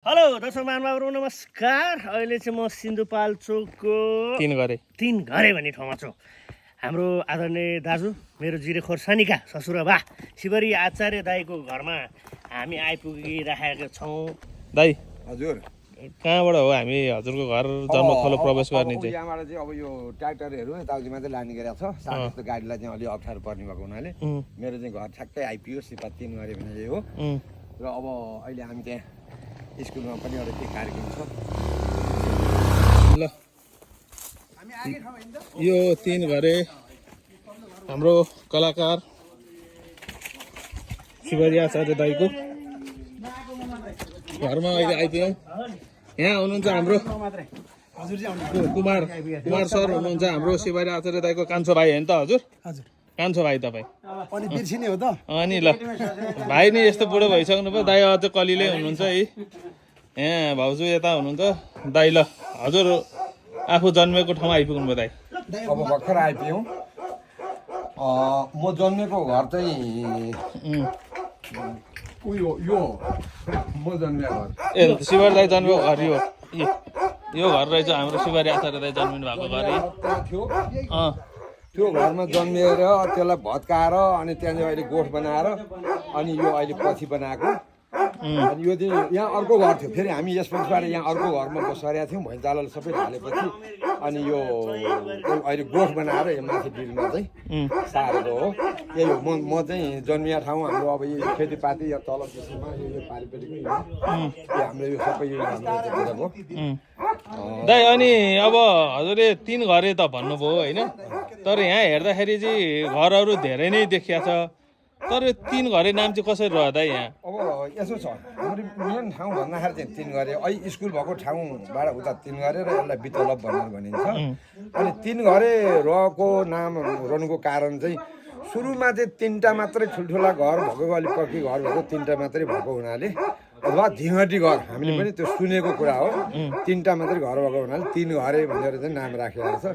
Hello दर्शक महानुभावहरु नमस्कार। अहिले चाहिँ म सिन्धुपाल्चोकको तीन घरे भन्ने ठाउँमा छु। हाम्रो आदरणीय दाजु मेरो जिरे खोर्सानीका ससुराबा शिवरी आचार्य दाईको घरमा हामी आइपुगिराखेका छौँ। दाई हजुर कहाँबाट हो हामी हजुरको घर जन्मथलो प्रवेश गर्ने चाहिँ? यहाँबाट चाहिँ अब यो ट्र्याक्टरहरू यताउति मात्रै लाने गरेको छ। साथै जस्तो गाडीलाई चाहिँ अलि अप्ठ्यारो पर्ने भएको हुनाले मेरो चाहिँ घर ठ्याक्कै आइपुग्यो सिपा 3 गरे भने हो। र अब अहिले हामी त्यहाँ स्कुलमा पनि एउटा के कार्यक्रम छ। ल यो 3 घरे हाम्रो कलाकार शिवरी आचार्य दाईको घरमा अहिले आइपुग्यौँ। यहाँ हुनुहुन्छ हाम्रो कुमार सर हुनुहुन्छ हाम्रो शिवरी आचार्य दाईको कान्छो भाइ होइन त हजुर? हजुर कान्छो भाइ तपाईँ अनि बिर्सिने हो त? अनि ल भाइ नि यस्तो बुढो भइसक्नु भयो, दाई अझ कलिलै हुनुहुन्छ है। यहाँ भाउजू यता हुनुहुन्छ। दाई ल हजुर आफू जन्मेको ठाउँ आइपुग्नु भयो दाई? अब भर्खर आइपुग्यौँ। म जन्मेको घर चाहिँ उयो यो म जन्मेको घर ए शिवरी दाई जन्मेको घर यो घर रहेछ हाम्रो शिवरी आचार्य दाई जन्मिनु भएको घर है। त्यहाँ थियो। अँ त्यो घरमा जन्मिएर त्यसलाई भत्काएर अनि त्यहाँ चाहिँ अहिले गोठ बनाएर अनि यो अहिले पछि बनाएको। अनि यो चाहिँ यहाँ अर्को घर थियो, फेरि हामी यसपछिबाट यहाँ अर्को घरमा बसेका थियौँ। भैँचालोले सबै ढालेपछि अनि यो अहिले गोठ बनाएर यो माथि डिलमा चाहिँ सारेको हो। यही हो म चाहिँ जन्मिया ठाउँ हाम्रो। अब यो खेतीपाती या तल त्यसमा यो पारिपट्टिको यो हाम्रो यो सबै यो हाम्रो दाइ। अनि अब हजुरले 3 घरे त भन्नुभयो होइन, तर यहाँ हेर्दाखेरि चाहिँ घरहरू धेरै नै देखिया छ। तर 3 घरे नाम चाहिँ कसरी रह्यो दाइ यहाँ? अब यसो छ, हाम्रो मेन ठाउँ भन्दाखेरि चाहिँ 3 घरे अहिले स्कुल भएको ठाउँबाट उता 3 घरे र यसलाई बितलब भनेर भनिन्छ। अनि 3 घरे रहेको नाम रहनुको कारण चाहिँ सुरुमा चाहिँ 3टा मात्रै ठुल्ठुला घर भएको, अलिक पक्की घर भएको 3टा मात्रै भएको हुनाले अथवा झिँगटी घर हामीले पनि त्यो सुनेको कुरा हो। 3टा मात्रै घर भएको हुनाले 3 घरे भनेर चाहिँ नाम राखेको छ।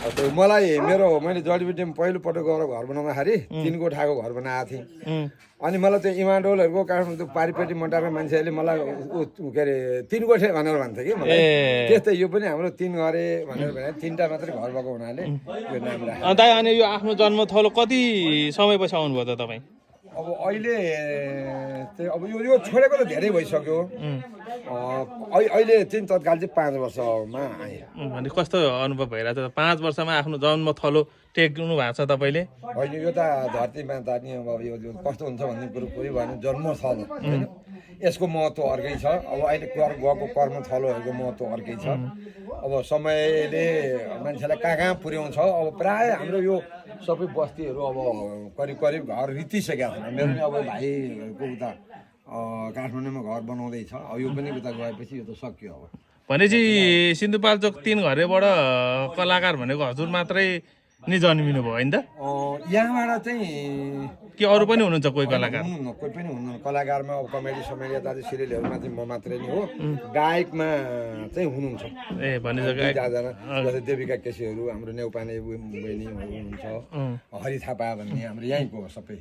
त्यो मैले जडीबुटीमा पहिलोपटक गएर घर बनाउँदाखेरि 3 कोठाको घर बनाएको थिएँ। अनि मलाई त्यो इमाडोलहरूको काठमाडौँ त्यो पारिपट्टि मटारको मान्छेहरूले मलाई के अरे 3 कोठे भनेर भन्थ्यो कि मलाई। त्यस्तै यो पनि हाम्रो 3 घरे भनेर भने 3टा मात्रै घर भएको हुनाले यो नाम राखेको। दाइ अनि यो आफ्नो जन्मथलो कति समयपछि आउनुभयो त तपाईँ? अब अहिले चाहिँ अब यो छोडेको त धेरै भइसक्यो। अहिले चाहिँ तत्काल चाहिँ 5 वर्षमा आएँ। भने कस्तो अनुभव भइरहेको छ 5 वर्षमा आफ्नो जन्मथलो टेक्नु भएको छ तपाईँले? होइन यो त धरतीमा त नि अब यो कस्तो हुन्छ भन्ने कुरो कोही भने जन्मथलो होइन, यसको महत्त्व अर्कै छ। अब अहिले गएको कर्मथलोहरूको महत्त्व अर्कै छ। अब समयले मान्छेलाई कहाँ पुर्याउँछ। अब प्रायः हाम्रो यो सबै बस्तीहरू अब करिब घर रितिसकेका छन्। मेरो पनि अब भाइहरूको उता काठमाडौँमा घर बनाउँदैछ। अब यो पनि उता गएपछि यो त सक्यो। अब भनेपछि सिन्धुपाल्चोक 3 घरेबाट कलाकार भनेको हजुर मात्रै नि जन्मिनु भयो होइन त? यहाँबाट चाहिँ कि अरू पनि हुनुहुन्छ कोही कलाकार? हुनुहुन्न, कोही पनि हुनुहुन्न। कलाकारमा अब कमेडी समेडी यता सिरियलहरूमा चाहिँ म मात्रै नै हो। गायकमा चाहिँ हुनुहुन्छ ए भनेपछि 2-4जना, जस्तै देविका केसीहरू, हाम्रो नेउपाने बहिनीहरू हुनुहुन्छ, हरि थापा भन्ने हाम्रो यहीँको सबै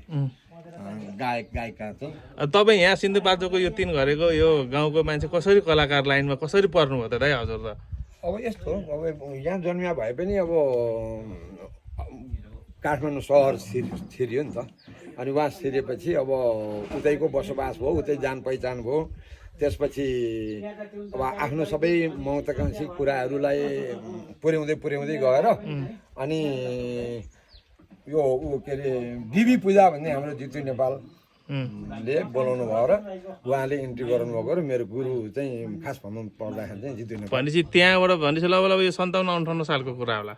गायिका चाहिँ। तपाईँ यहाँ सिन्धुपाल्चोकको यो 3 घरेको यो गाउँको मान्छे कसरी कलाकार लाइनमा कसरी पर्नुभयो त दाइ हजुर त? अब यस्तो अब यहाँ जन्मिया भए पनि अब काठमाडौँ सहर छिर्यो नि त। अनि उहाँ छिरेपछि अब उतैको बसोबास भयो, उतै जान पहिचान भयो। त्यसपछि अब आफ्नो सबै महत्त्वाकांक्षी कुराहरूलाई पुर्याउँदै गएर अनि यो के अरे बिबी पूजा भन्ने हाम्रो जितु नेपालले बोलाउनु भयो र उहाँले इन्ट्री गराउनु भएको र मेरो गुरु चाहिँ खास भन्नु पर्दाखेरि चाहिँ जितु नेपाल। भनेपछि त्यहाँबाट भनेपछि लगभग यो 57-58 सालको कुरा होला।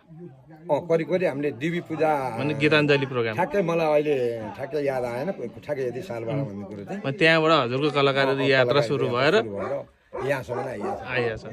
करिब हामीले दिवी पूजा भने गीताञ्जली प्रोग्राम ठ्याक्कै मलाई अहिले ठ्याक्कै याद आएन, ठ्याक्कै यति सालबाट भन्ने कुरो चाहिँ। त्यहाँबाट हजुरको कलाकारहरू यात्रा सुरु भएर यहाँसम्म आइएको छ।